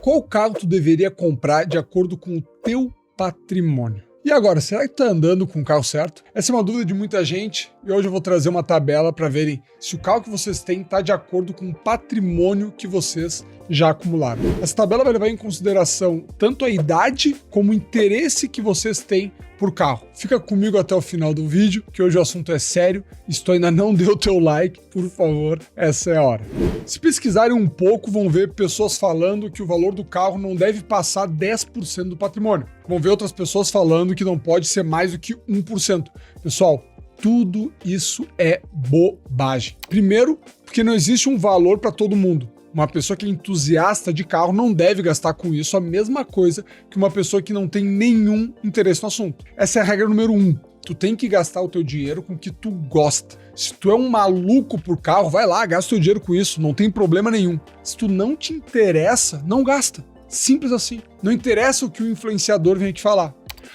qual carro tu deveria comprar de acordo com o teu patrimônio? E agora, será que tu tá andando com o carro certo? Essa é uma dúvida de muita gente e hoje eu vou trazer uma tabela para verem se o carro que vocês têm está de acordo com o patrimônio que vocês já acumularam. Essa tabela vai levar em consideração tanto a idade como o interesse que vocês têm por carro. Fica comigo até o final do vídeo, que hoje o assunto é sério. Se tu ainda não deu teu like, por favor, essa é a hora. Se pesquisarem um pouco, vão ver pessoas falando que o valor do carro não deve passar 10% do patrimônio. Vão ver outras pessoas falando que não pode ser mais do que 1%. Pessoal, tudo isso é bobagem. Primeiro, porque não existe um valor para todo mundo. Uma pessoa que é entusiasta de carro não deve gastar com isso a mesma coisa que uma pessoa que não tem nenhum interesse no assunto. Essa é a regra número 1. Tu tem que gastar o teu dinheiro com o que tu gosta. Se tu é um maluco por carro, vai lá, gasta o teu dinheiro com isso, não tem problema nenhum. Se tu não te interessa, não gasta. Simples assim. Não interessa o que o influenciador vem aqui falar.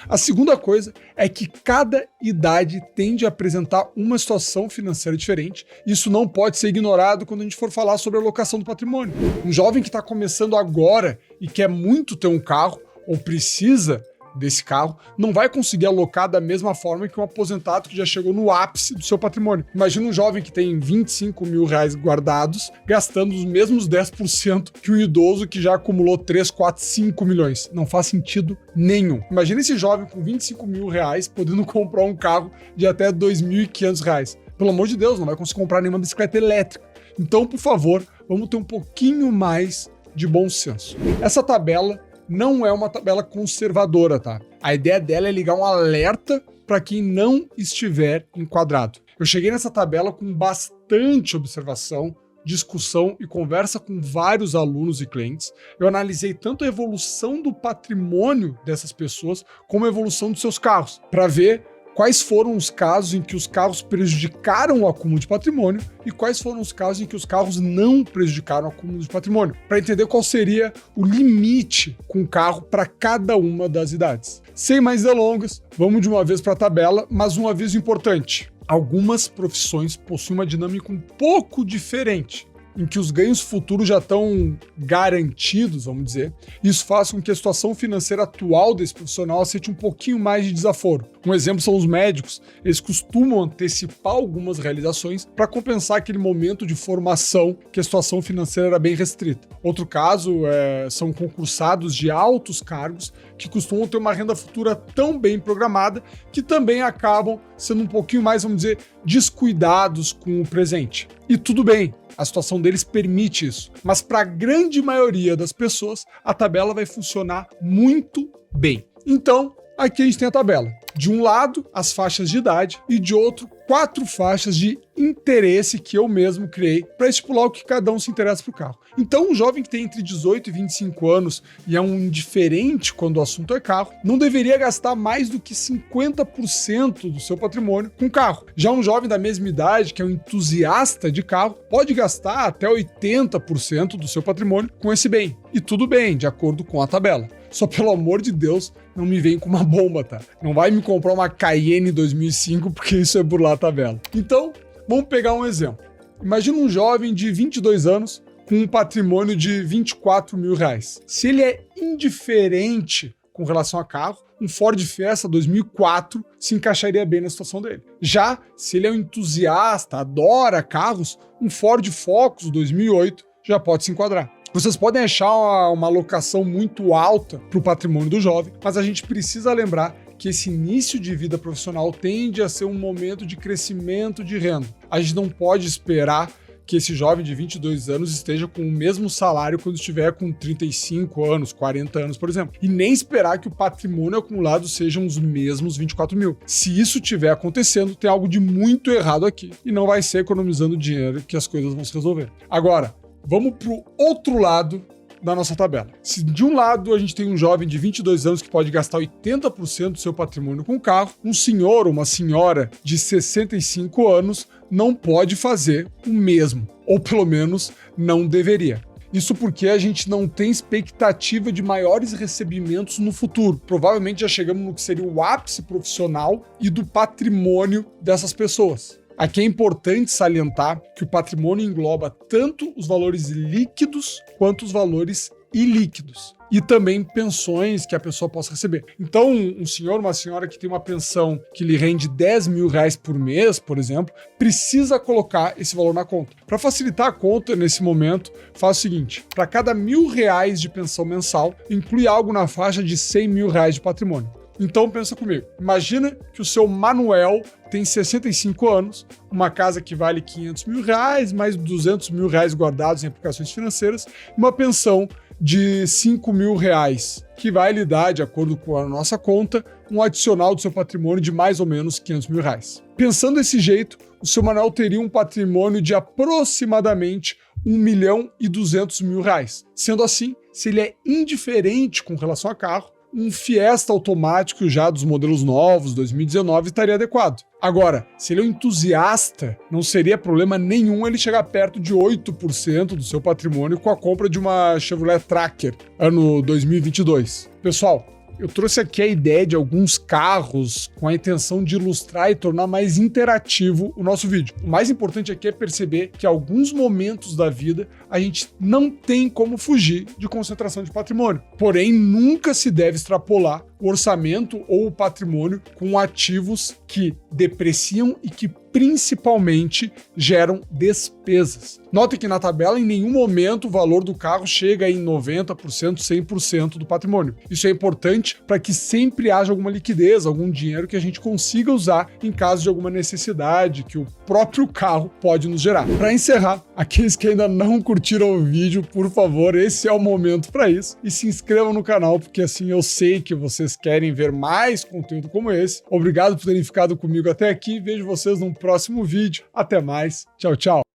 A segunda coisa é que cada idade tende a apresentar uma situação financeira diferente. Isso não pode ser ignorado quando a gente for falar sobre a alocação do patrimônio. Um jovem que está começando agora e quer muito ter um carro ou precisa desse carro, não vai conseguir alocar da mesma forma que um aposentado que já chegou no ápice do seu patrimônio. Imagina um jovem que tem 25 mil reais guardados, gastando os mesmos 10% que um idoso que já acumulou 3, 4, 5 milhões. Não faz sentido nenhum. Imagina esse jovem com 25 mil reais podendo comprar um carro de até 2.500 reais. Pelo amor de Deus, não vai conseguir comprar nenhuma bicicleta elétrica. Então, por favor, vamos ter um pouquinho mais de bom senso. Essa tabela não é uma tabela conservadora, tá? A ideia dela é ligar um alerta para quem não estiver enquadrado. Eu cheguei nessa tabela com bastante observação, discussão e conversa com vários alunos e clientes. Eu analisei tanto a evolução do patrimônio dessas pessoas como a evolução dos seus carros, para ver quais foram os casos em que os carros prejudicaram o acúmulo de patrimônio e quais foram os casos em que os carros não prejudicaram o acúmulo de patrimônio, para entender qual seria o limite com o carro para cada uma das idades. Sem mais delongas, vamos de uma vez para a tabela, mas um aviso importante. Algumas profissões possuem uma dinâmica um pouco diferente, em que os ganhos futuros já estão garantidos, vamos dizer. Isso faz com que a situação financeira atual desse profissional aceite um pouquinho mais de desaforo. Um exemplo são os médicos. Eles costumam antecipar algumas realizações para compensar aquele momento de formação que a situação financeira era bem restrita. Outro caso são concursados de altos cargos que costumam ter uma renda futura tão bem programada que também acabam sendo um pouquinho mais, vamos dizer, descuidados com o presente. E tudo bem. A situação deles permite isso. Mas para a grande maioria das pessoas, a tabela vai funcionar muito bem. Então, aqui a gente tem a tabela. De um lado, as faixas de idade e de outro, 4 faixas de interesse que eu mesmo criei para estipular o que cada um se interessa por carro. Então, um jovem que tem entre 18 e 25 anos e é um indiferente quando o assunto é carro, não deveria gastar mais do que 50% do seu patrimônio com carro. Já um jovem da mesma idade, que é um entusiasta de carro, pode gastar até 80% do seu patrimônio com esse bem. E tudo bem, de acordo com a tabela. Só pelo amor de Deus, não me vem com uma bomba, tá? Não vai me comprar uma Cayenne 2005 porque isso é burlar a tabela. Então, vamos pegar um exemplo. Imagina um jovem de 22 anos com um patrimônio de 24 mil reais. Se ele é indiferente com relação a carro, um Ford Fiesta 2004 se encaixaria bem na situação dele. Já se ele é um entusiasta, adora carros, um Ford Focus 2008 já pode se enquadrar. Vocês podem achar uma alocação muito alta para o patrimônio do jovem, mas a gente precisa lembrar que esse início de vida profissional tende a ser um momento de crescimento de renda. A gente não pode esperar que esse jovem de 22 anos esteja com o mesmo salário quando estiver com 35 anos, 40 anos, por exemplo. E nem esperar que o patrimônio acumulado sejam os mesmos 24 mil. Se isso estiver acontecendo, tem algo de muito errado aqui. E não vai ser economizando dinheiro que as coisas vão se resolver. Agora, vamos para o outro lado da nossa tabela. Se de um lado a gente tem um jovem de 22 anos que pode gastar 80% do seu patrimônio com carro, um senhor ou uma senhora de 65 anos não pode fazer o mesmo, ou pelo menos não deveria. Isso porque a gente não tem expectativa de maiores recebimentos no futuro. Provavelmente já chegamos no que seria o ápice profissional e do patrimônio dessas pessoas. Aqui é importante salientar que o patrimônio engloba tanto os valores líquidos quanto os valores e líquidos. E também pensões que a pessoa possa receber. Então, um senhor, uma senhora que tem uma pensão que lhe rende 10 mil reais por mês, por exemplo, precisa colocar esse valor na conta. Para facilitar a conta nesse momento, faz o seguinte: para cada R$ 1.000 de pensão mensal, inclui algo na faixa de 100 mil reais de patrimônio. Então pensa comigo, imagina que o seu Manuel tem 65 anos, uma casa que vale 500 mil reais, mais 200 mil reais guardados em aplicações financeiras, uma pensão de 5 mil reais, que vai lhe dar, de acordo com a nossa conta, um adicional do seu patrimônio de mais ou menos 500 mil reais. Pensando desse jeito, o seu Manuel teria um patrimônio de aproximadamente 1.200.000 reais. Sendo assim, se ele é indiferente com relação a carro, um Fiesta automático já dos modelos novos, 2019, estaria adequado. Agora, se ele é um entusiasta, não seria problema nenhum ele chegar perto de 8% do seu patrimônio com a compra de uma Chevrolet Tracker, ano 2022. Pessoal, eu trouxe aqui a ideia de alguns carros com a intenção de ilustrar e tornar mais interativo o nosso vídeo. O mais importante aqui é perceber que em alguns momentos da vida a gente não tem como fugir de concentração de patrimônio. Porém, nunca se deve extrapolar o orçamento ou o patrimônio com ativos que depreciam e que principalmente geram despesas. Note que na tabela em nenhum momento o valor do carro chega em 90%, 100% do patrimônio. Isso é importante para que sempre haja alguma liquidez, algum dinheiro que a gente consiga usar em caso de alguma necessidade que o próprio carro pode nos gerar. Para encerrar, aqueles que ainda não curtiram o vídeo, por favor, esse é o momento para isso, e se inscrevam no canal, porque assim eu sei que vocês querem ver mais conteúdo como esse. Obrigado por terem ficado comigo até aqui, vejo vocês num próximo vídeo. Até mais, tchau, tchau.